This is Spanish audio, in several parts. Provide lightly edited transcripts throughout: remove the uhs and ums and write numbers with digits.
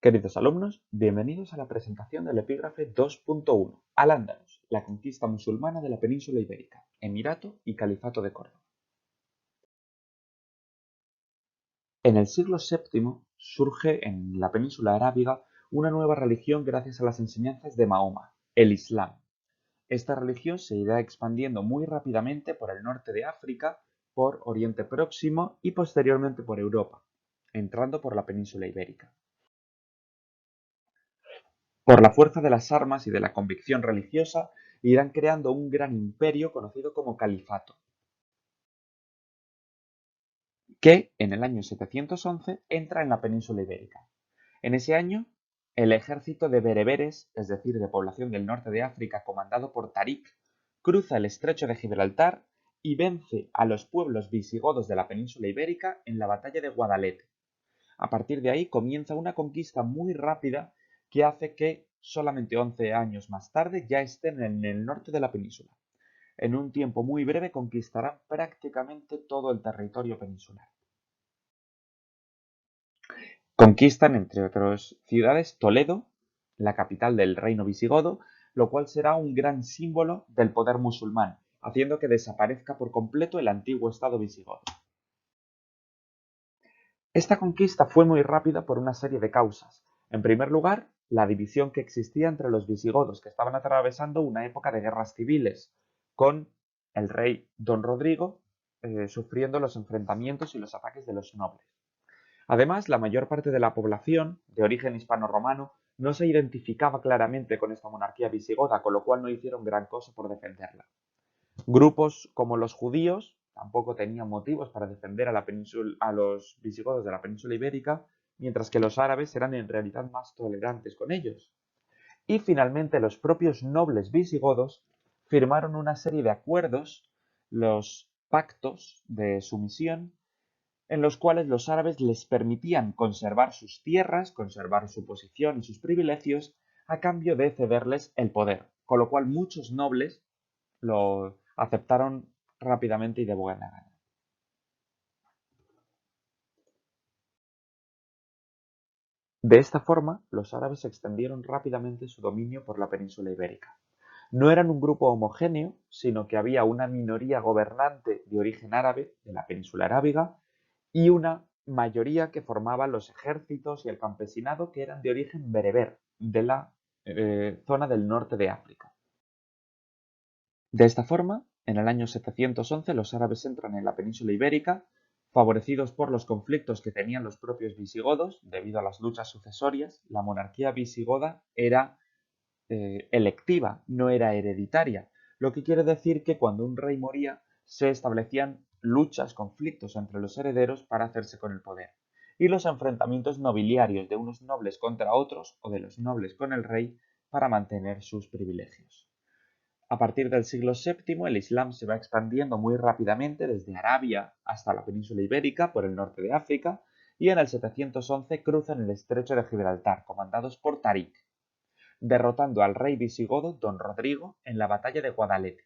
Queridos alumnos, bienvenidos a la presentación del epígrafe 2.1, Al-Ándalus, la conquista musulmana de la península ibérica, Emirato y Califato de Córdoba. En el siglo VII surge en la península arábiga una nueva religión gracias a las enseñanzas de Mahoma, el Islam. Esta religión se irá expandiendo muy rápidamente por el norte de África, por Oriente Próximo y posteriormente por Europa, entrando por la península ibérica. Por la fuerza de las armas y de la convicción religiosa, irán creando un gran imperio conocido como califato, que en el año 711 entra en la península ibérica. En ese año, el ejército de bereberes, es decir, de población del norte de África comandado por Tarik, cruza el estrecho de Gibraltar y vence a los pueblos visigodos de la península ibérica en la batalla de Guadalete. A partir de ahí comienza una conquista muy rápida que hace que solamente 11 años más tarde ya estén en el norte de la península. En un tiempo muy breve conquistarán prácticamente todo el territorio peninsular. Conquistan, entre otras ciudades, Toledo, la capital del reino visigodo, lo cual será un gran símbolo del poder musulmán, haciendo que desaparezca por completo el antiguo estado visigodo. Esta conquista fue muy rápida por una serie de causas. En primer lugar, la división que existía entre los visigodos, que estaban atravesando una época de guerras civiles, con el rey Don Rodrigo sufriendo los enfrentamientos y los ataques de los nobles. Además, la mayor parte de la población, de origen hispano-romano, no se identificaba claramente con esta monarquía visigoda, con lo cual no hicieron gran cosa por defenderla. Grupos como los judíos tampoco tenían motivos para defender a los visigodos de la península ibérica, mientras que los árabes eran en realidad más tolerantes con ellos. Y finalmente los propios nobles visigodos firmaron una serie de acuerdos, los pactos de sumisión, en los cuales los árabes les permitían conservar sus tierras, conservar su posición y sus privilegios, a cambio de cederles el poder, con lo cual muchos nobles lo aceptaron rápidamente y de buena gana. De esta forma, los árabes extendieron rápidamente su dominio por la península ibérica. No eran un grupo homogéneo, sino que había una minoría gobernante de origen árabe, de la península arábiga, y una mayoría que formaba los ejércitos y el campesinado que eran de origen bereber, de la zona del norte de África. De esta forma, en el año 711 los árabes entran en la península ibérica, favorecidos por los conflictos que tenían los propios visigodos, debido a las luchas sucesorias. La monarquía visigoda era electiva, no era hereditaria, lo que quiere decir que cuando un rey moría se establecían luchas, conflictos entre los herederos para hacerse con el poder, y los enfrentamientos nobiliarios de unos nobles contra otros o de los nobles con el rey para mantener sus privilegios. A partir del siglo VII, el Islam se va expandiendo muy rápidamente desde Arabia hasta la península ibérica por el norte de África, y en el 711 cruzan el estrecho de Gibraltar, comandados por Tarik, derrotando al rey visigodo Don Rodrigo en la batalla de Guadalete.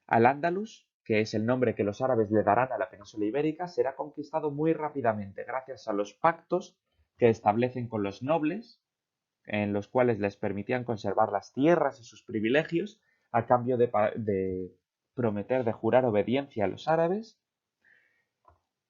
Al-Ándalus, que es el nombre que los árabes le darán a la península ibérica, será conquistado muy rápidamente gracias a los pactos que establecen con los nobles, en los cuales les permitían conservar las tierras y sus privilegios a cambio de prometer, de jurar obediencia a los árabes,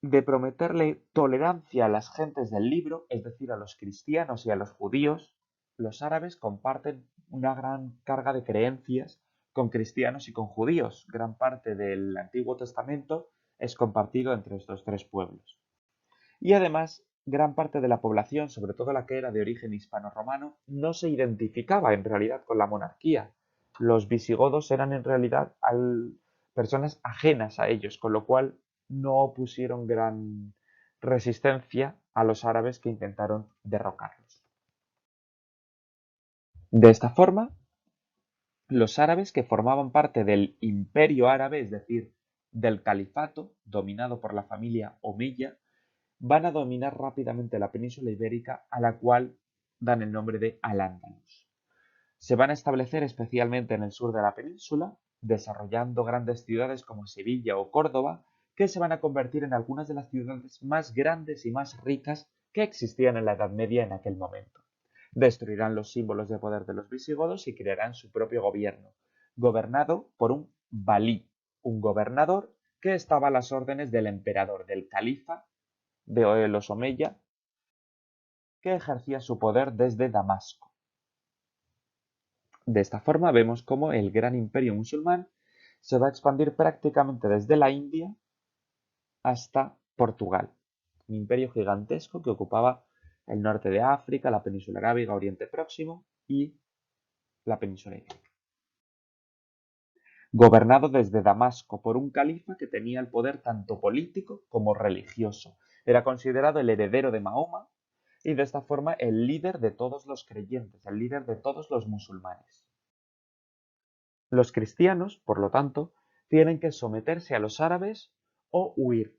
de prometerle tolerancia a las gentes del libro, es decir, a los cristianos y a los judíos. Los árabes comparten una gran carga de creencias con cristianos y con judíos. Gran parte del Antiguo Testamento es compartido entre estos tres pueblos. Y además, gran parte de la población, sobre todo la que era de origen hispano-romano, no se identificaba en realidad con la monarquía. Los visigodos eran en realidad personas ajenas a ellos, con lo cual no opusieron gran resistencia a los árabes que intentaron derrocarlos. De esta forma, los árabes que formaban parte del imperio árabe, es decir, del califato, dominado por la familia omeya, van a dominar rápidamente la península ibérica, a la cual dan el nombre de Al-Ándalus. Se van a establecer especialmente en el sur de la península, desarrollando grandes ciudades como Sevilla o Córdoba, que se van a convertir en algunas de las ciudades más grandes y más ricas que existían en la Edad Media en aquel momento. Destruirán los símbolos de poder de los visigodos y crearán su propio gobierno, gobernado por un valí, un gobernador que estaba a las órdenes del emperador, del califa de los Omeya, que ejercía su poder desde Damasco. De esta forma vemos cómo el gran imperio musulmán se va a expandir prácticamente desde la India hasta Portugal. Un imperio gigantesco que ocupaba el norte de África, la península arábiga, Oriente Próximo y la península ibérica. Gobernado desde Damasco por un califa que tenía el poder tanto político como religioso. Era considerado el heredero de Mahoma y de esta forma el líder de todos los creyentes, el líder de todos los musulmanes. Los cristianos, por lo tanto, tienen que someterse a los árabes o huir.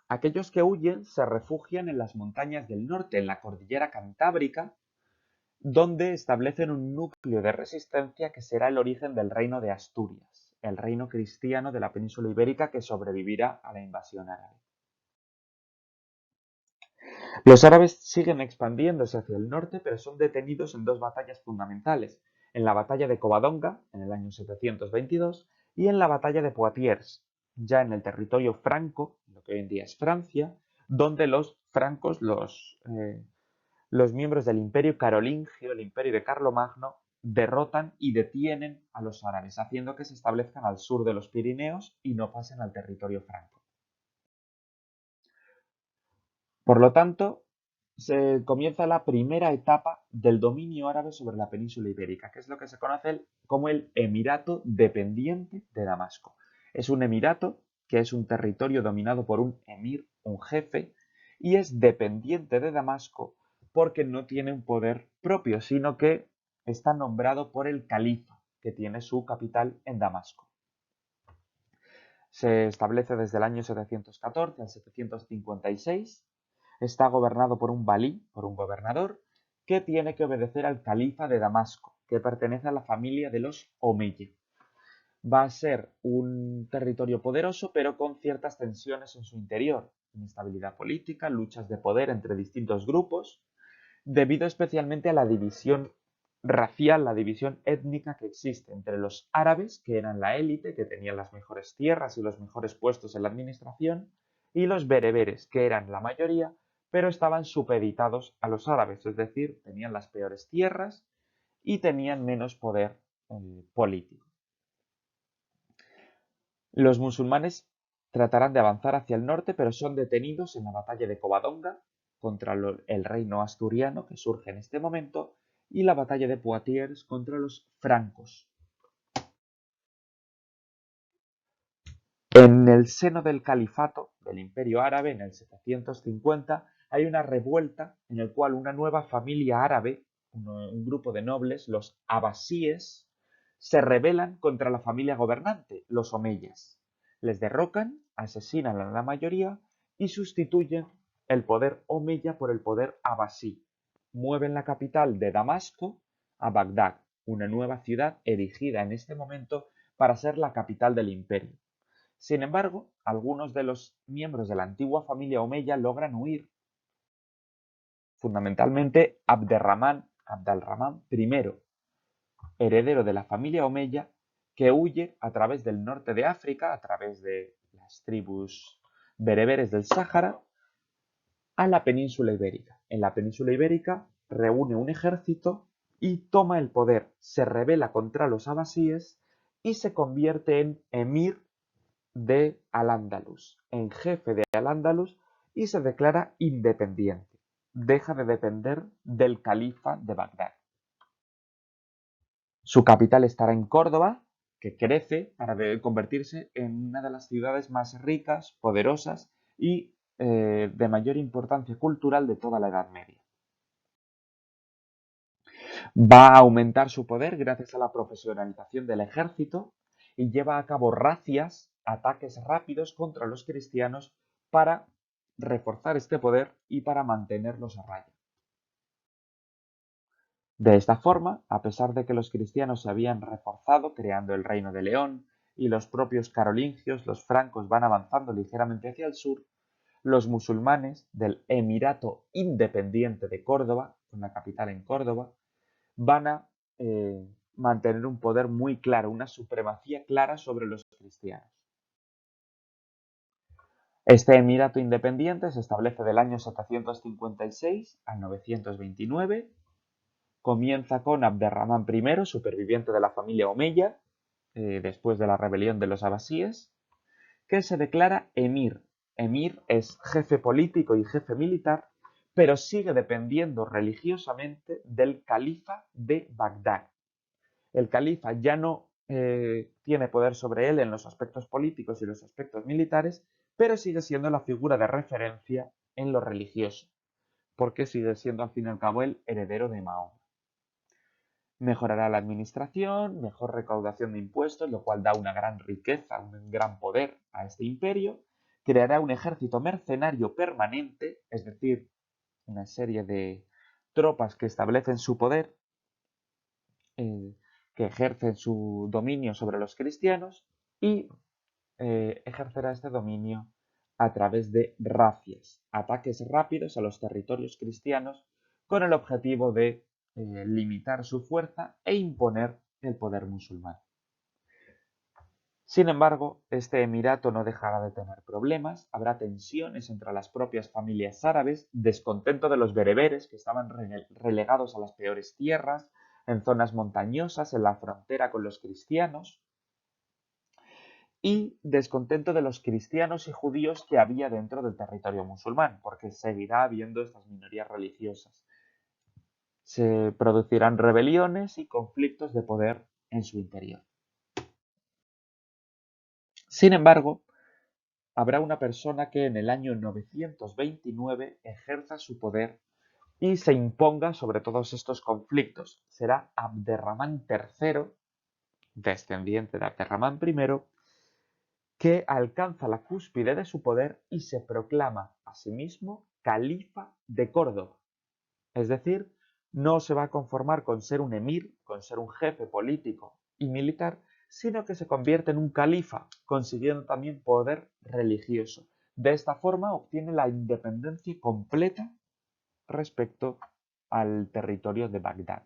Aquellos que huyen se refugian en las montañas del norte, en la cordillera Cantábrica, donde establecen un núcleo de resistencia que será el origen del reino de Asturias, el reino cristiano de la península ibérica que sobrevivirá a la invasión árabe. Los árabes siguen expandiéndose hacia el norte, pero son detenidos en dos batallas fundamentales, en la batalla de Covadonga, en el año 722, y en la batalla de Poitiers, ya en el territorio franco, lo que hoy en día es Francia, donde los francos, los miembros del imperio carolingio, el imperio de Carlomagno, derrotan y detienen a los árabes, haciendo que se establezcan al sur de los Pirineos y no pasen al territorio franco. Por lo tanto, se comienza la primera etapa del dominio árabe sobre la península ibérica, que es lo que se conoce como el Emirato dependiente de Damasco. Es un emirato que es un territorio dominado por un emir, un jefe, y es dependiente de Damasco porque no tiene un poder propio, sino que está nombrado por el califa, que tiene su capital en Damasco. Se establece desde el año 714 al 756. Está gobernado por un valí, por un gobernador, que tiene que obedecer al califa de Damasco, que pertenece a la familia de los Omeya. Va a ser un territorio poderoso, pero con ciertas tensiones en su interior, inestabilidad política, luchas de poder entre distintos grupos, debido especialmente a la división racial, la división étnica que existe entre los árabes, que eran la élite, que tenían las mejores tierras y los mejores puestos en la administración, y los bereberes, que eran la mayoría, pero estaban supeditados a los árabes, es decir, tenían las peores tierras y tenían menos poder político. Los musulmanes tratarán de avanzar hacia el norte, pero son detenidos en la batalla de Covadonga contra el reino asturiano que surge en este momento y la batalla de Poitiers contra los francos. En el seno del califato del Imperio Árabe, en el 750, hay una revuelta en la cual una nueva familia árabe, un grupo de nobles, los abasíes, se rebelan contra la familia gobernante, los omeyas. Les derrocan, asesinan a la mayoría y sustituyen el poder omeya por el poder abasí. Mueven la capital de Damasco a Bagdad, una nueva ciudad erigida en este momento para ser la capital del imperio. Sin embargo, algunos de los miembros de la antigua familia omeya logran huir, fundamentalmente Abderramán I, heredero de la familia omeya, que huye a través del norte de África, a través de las tribus bereberes del Sáhara, a la península ibérica. En la península ibérica reúne un ejército y toma el poder, se rebela contra los abasíes y se convierte en emir de Al-Ándalus, en jefe de Al-Ándalus, y se declara independiente. Deja de depender del califa de Bagdad. Su capital estará en Córdoba, que crece para convertirse en una de las ciudades más ricas, poderosas y de mayor importancia cultural de toda la Edad Media. Va a aumentar su poder gracias a la profesionalización del ejército y lleva a cabo razias, ataques rápidos contra los cristianos para reforzar este poder y para mantenerlos a raya. De esta forma, a pesar de que los cristianos se habían reforzado creando el reino de León y los propios carolingios, los francos van avanzando ligeramente hacia el sur, los musulmanes del Emirato Independiente de Córdoba, con la capital en Córdoba, van a mantener un poder muy claro, una supremacía clara sobre los cristianos. Este emirato independiente se establece del año 756 al 929. Comienza con Abderramán I, superviviente de la familia Omeya, después de la rebelión de los abasíes, que se declara emir. Emir es jefe político y jefe militar, pero sigue dependiendo religiosamente del califa de Bagdad. El califa ya no tiene poder sobre él en los aspectos políticos y los aspectos militares, pero sigue siendo la figura de referencia en lo religioso, porque sigue siendo al fin y al cabo el heredero de Mahoma. Mejorará la administración, mejor recaudación de impuestos, lo cual da una gran riqueza, un gran poder a este imperio. Creará un ejército mercenario permanente, es decir, una serie de tropas que establecen su poder, que ejercen su dominio sobre los cristianos y ejercerá este dominio a través de razias, ataques rápidos a los territorios cristianos con el objetivo de limitar su fuerza e imponer el poder musulmán. Sin embargo, este emirato no dejará de tener problemas, habrá tensiones entre las propias familias árabes, descontento de los bereberes que estaban relegados a las peores tierras, en zonas montañosas, en la frontera con los cristianos, y descontento de los cristianos y judíos que había dentro del territorio musulmán, porque seguirá habiendo estas minorías religiosas. Se producirán rebeliones y conflictos de poder en su interior. Sin embargo, habrá una persona que en el año 929 ejerza su poder y se imponga sobre todos estos conflictos. Será Abderramán III, descendiente de Abderramán I, que alcanza la cúspide de su poder y se proclama a sí mismo califa de Córdoba. Es decir, no se va a conformar con ser un emir, con ser un jefe político y militar, sino que se convierte en un califa, consiguiendo también poder religioso. De esta forma obtiene la independencia completa respecto al territorio de Bagdad.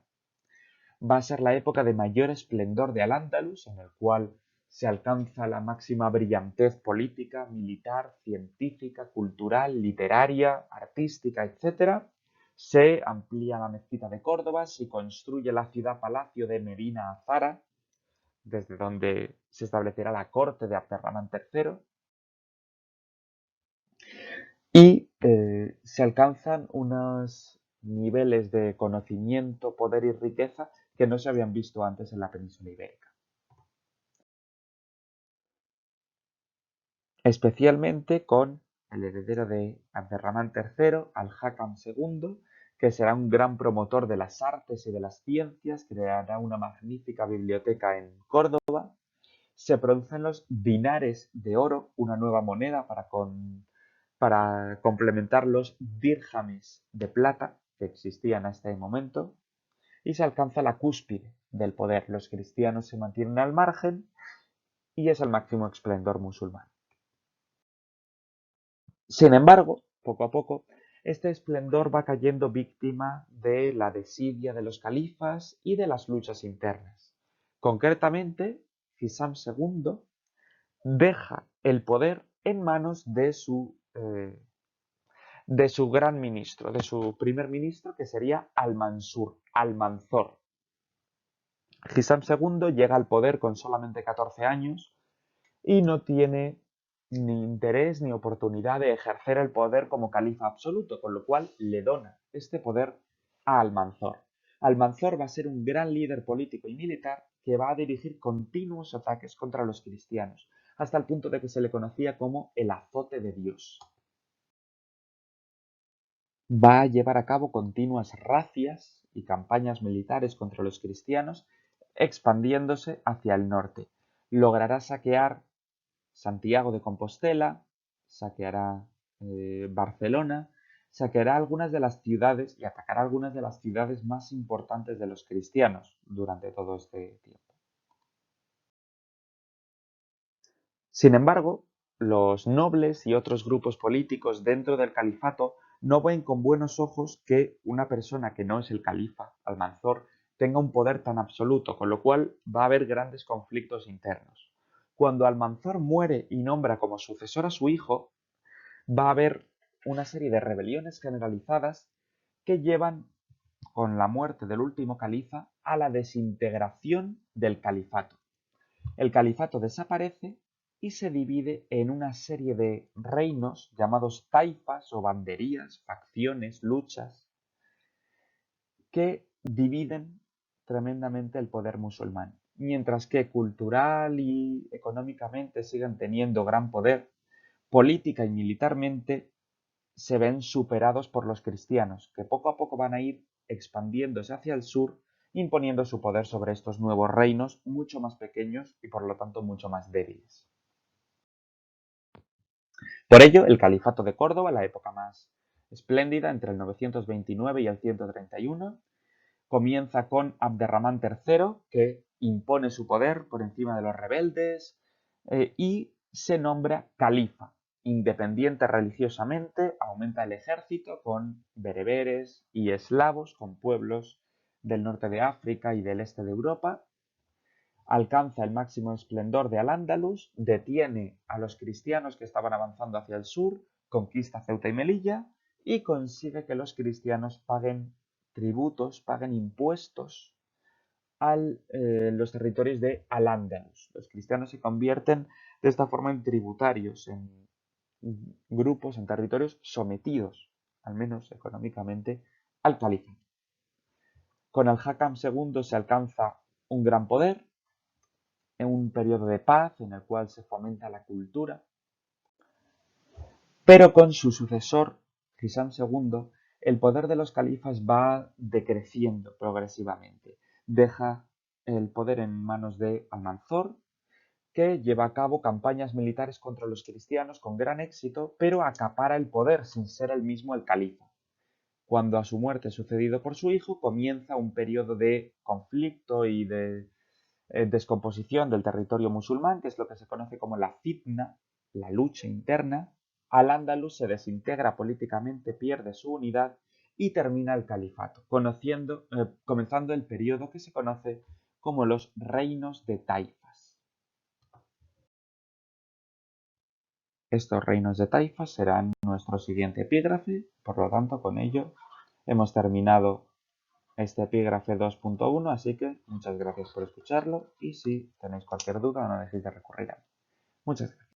Va a ser la época de mayor esplendor de Al-Ándalus, en el cual se alcanza la máxima brillantez política, militar, científica, cultural, literaria, artística, etc. Se amplía la mezquita de Córdoba, se construye la ciudad-palacio de Medina Azara, desde donde se establecerá la corte de Abderramán III, y se alcanzan unos niveles de conocimiento, poder y riqueza que no se habían visto antes en la península ibérica. Especialmente con el heredero de Abderramán III, Al-Hakam II, que será un gran promotor de las artes y de las ciencias, creará una magnífica biblioteca en Córdoba. Se producen los dinares de oro, una nueva moneda para complementar los dírhames de plata que existían a este momento, y se alcanza la cúspide del poder. Los cristianos se mantienen al margen y es el máximo esplendor musulmán. Sin embargo, poco a poco, este esplendor va cayendo víctima de la desidia de los califas y de las luchas internas. Concretamente, Hisam II deja el poder en manos de su gran ministro, de su primer ministro, que sería Almanzor. Hisam II llega al poder con solamente 14 años y no tiene ni interés ni oportunidad de ejercer el poder como califa absoluto, con lo cual le dona este poder a Almanzor. Almanzor va a ser un gran líder político y militar que va a dirigir continuos ataques contra los cristianos, hasta el punto de que se le conocía como el azote de Dios. Va a llevar a cabo continuas razias y campañas militares contra los cristianos, expandiéndose hacia el norte. Logrará saquear Santiago de Compostela, saqueará Barcelona, saqueará algunas de las ciudades y atacará algunas de las ciudades más importantes de los cristianos durante todo este tiempo. Sin embargo, los nobles y otros grupos políticos dentro del califato no ven con buenos ojos que una persona que no es el califa, Almanzor, tenga un poder tan absoluto, con lo cual va a haber grandes conflictos internos. Cuando Almanzor muere y nombra como sucesor a su hijo, va a haber una serie de rebeliones generalizadas que llevan, con la muerte del último califa, a la desintegración del califato. El califato desaparece y se divide en una serie de reinos llamados taifas o banderías, facciones, luchas, que dividen tremendamente el poder musulmán. Mientras que cultural y económicamente siguen teniendo gran poder, política y militarmente se ven superados por los cristianos, que poco a poco van a ir expandiéndose hacia el sur, imponiendo su poder sobre estos nuevos reinos mucho más pequeños y por lo tanto mucho más débiles. Por ello, el Califato de Córdoba, la época más espléndida entre el 929 y el 131, comienza con Abderramán III, que impone su poder por encima de los rebeldes y se nombra califa. Independiente religiosamente, aumenta el ejército con bereberes y eslavos, con pueblos del norte de África y del este de Europa. Alcanza el máximo esplendor de Al-Ándalus, detiene a los cristianos que estaban avanzando hacia el sur, conquista Ceuta y Melilla y consigue que los cristianos paguen tributos, paguen impuestos a los territorios de Al-Ándalus. Los cristianos se convierten de esta forma en tributarios, en grupos, en territorios sometidos, al menos económicamente, al califato. Con el Hakam II se alcanza un gran poder, en un periodo de paz en el cual se fomenta la cultura, pero con su sucesor, Hisam II, el poder de los califas va decreciendo progresivamente. Deja el poder en manos de Almanzor, que lleva a cabo campañas militares contra los cristianos con gran éxito, pero acapara el poder sin ser él mismo el califa. Cuando a su muerte sucedido por su hijo, comienza un periodo de conflicto y de descomposición del territorio musulmán, que es lo que se conoce como la fitna, la lucha interna. Al-Ándalus se desintegra políticamente, pierde su unidad y termina el califato, comenzando el periodo que se conoce como los reinos de taifas. Estos reinos de taifas serán nuestro siguiente epígrafe, por lo tanto con ello hemos terminado este epígrafe 2.1, así que muchas gracias por escucharlo y si tenéis cualquier duda no dejéis de recurrir a mí. Muchas gracias.